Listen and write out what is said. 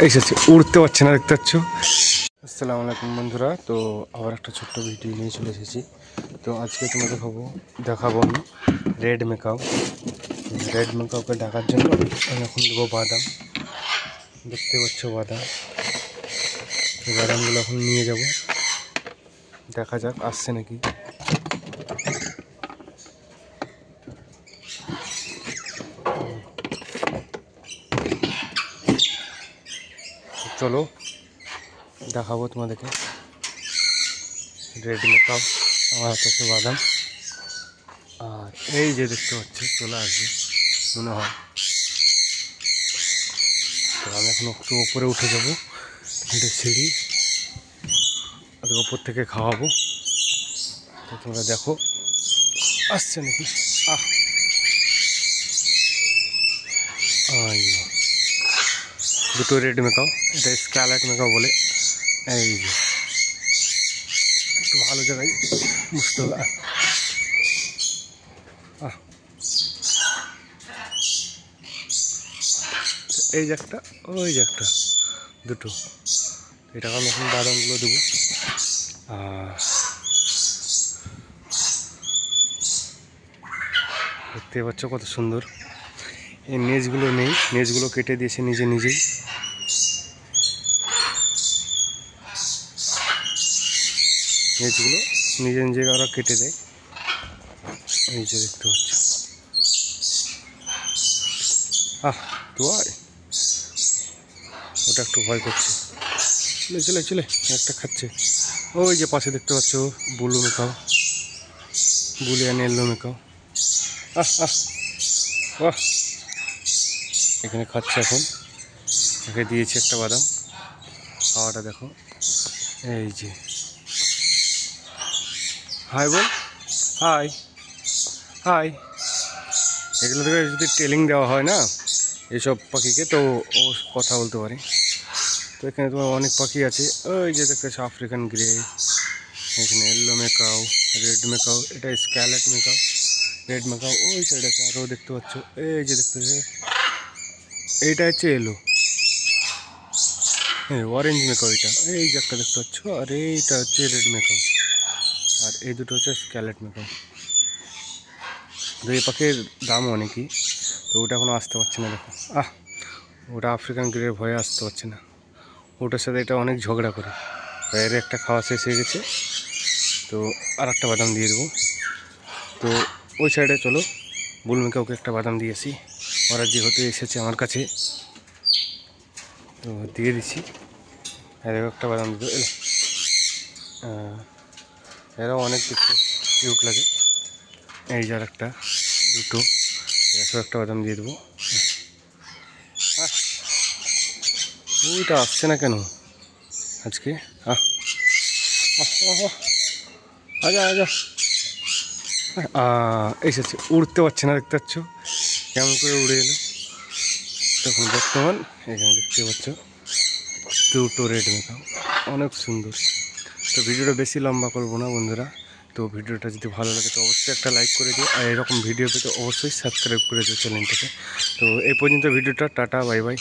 এসেছে, উড়তে পারছে না, দেখতে পাচ্ছ। আসসালামু আলাইকুম বন্ধুরা, তো আবার একটা ছোট্ট ভিডিও নিয়ে চলে এসেছি। তো আজকে তোমাদের দেখাবো আমি রেড মেকাও। রেড মেকাওকে ডাকার জন্য আমি এখন দেবো বাদাম। দেখতে পাচ্ছ বাদাম, এই বাদামগুলো এখন নিয়ে যাব, দেখা যাক আসছে নাকি। চলো দেখাবো তোমাদেরকে রেড মেকাও। আমার হাতে আছে বাদাম, আর এই যে দেখতে পাচ্ছি চলে আসবে মনে হয়। তো আমি এখন একটু ওপরে উঠে যাবো, এটা সিঁড়ি, ওদের ওপর থেকে খাওয়াবো। তো তোমরা দেখো আসছে নাকি। দুটো রেড মেকাও, এটা স্কারলেট মেকাও বলে। এই যে একটু ভালো জায়গায় বুঝতে হবে। এই যে একটা, ওই যে একটা, দুটো। এটা আমি এখন বাদামগুলো দেবো। দেখতে পাচ্ছ কত সুন্দর। এই নেজগুলো নেই, নেজগুলো কেটে দিয়েছে নিজেই। নেজগুলো নিজে ওরা কেটে দেয়। এই যে দেখতে পাচ্ছ। তো ওটা একটু ভয় করছে, চলে চলে একটা খাচ্ছে। ওই যে পাশে দেখতে পাচ্ছ blue macaw, blue and yellow macaw. বাহ, এখানে খাচ্ছে এখন। একে দিয়েছি একটা বাদাম, খাওয়াটা দেখো। এই যে হাই বল, হাই হাই। এগুলো থেকে যদি ট্রেনিং দেওয়া হয় না এইসব পাখিকে, তো ও কথা বলতে পারে। তো এখানে তোমার অনেক পাখি আছে। ওই যে দেখতে পাচ্ছ আফ্রিকান গ্রে, এখানে ইয়েলো মেকাও, রেড মেকাও, এটা স্কারলেট মেকাও। রেড মেকাও ওই সাইড আছে, আরও দেখতে পাচ্ছ। এই যে দেখতে পাচ্ছ, এইটা হচ্ছে এলো, হ্যাঁ অরেঞ্জ মেকাও এটা। এই যে একটা দেখতে পাচ্ছ, আর এইটা হচ্ছে রেড মেকাও, আর এই দুটো হচ্ছে স্কারলেট মেকাও। তো এই পাখির দাম অনেকই। তো ওটা এখনও আসতে পারছে না, দেখো। ওটা আফ্রিকান গ্রের ভয়ে আসতে পারছে না। ওটার সাথে এটা অনেক ঝগড়া করে। এর একটা খাওয়া শেষ হয়ে গেছে, তো আর একটা বাদাম দিয়ে দেবো। তো ওই সাইডে চলো, বুল মেকাওকে একটা বাদাম দিয়েছি। ওরা যেহেতু এসেছে আমার কাছে, তো দিয়ে দিচ্ছি। এরও একটা বাদাম দিত, এরাও অনেক দেখতে কিউট লাগে। এই যার একটা, দুটো, এসব একটা বাদাম দিয়ে দেবো। ওইটা আসছে না কেন আজকে। আজা আজা, এসেছে, উড়তে পারছে না, দেখতে পাচ্ছ কেমন করে উড়ে এলো। তখন বর্তমান এখানে দেখতে পাচ্ছ দুটো রেড মেকাও, অনেক সুন্দর। তো ভিডিওটা বেশি লম্বা করবো না বন্ধুরা। তো ভিডিওটা যদি ভালো লাগে তো অবশ্যই একটা লাইক করে দিও, আর এরকম ভিডিও পেতে অবশ্যই সাবস্ক্রাইব করে দিও চ্যানেলটাকে। তো এই পর্যন্ত ভিডিওটা, টাটা বাই বাই।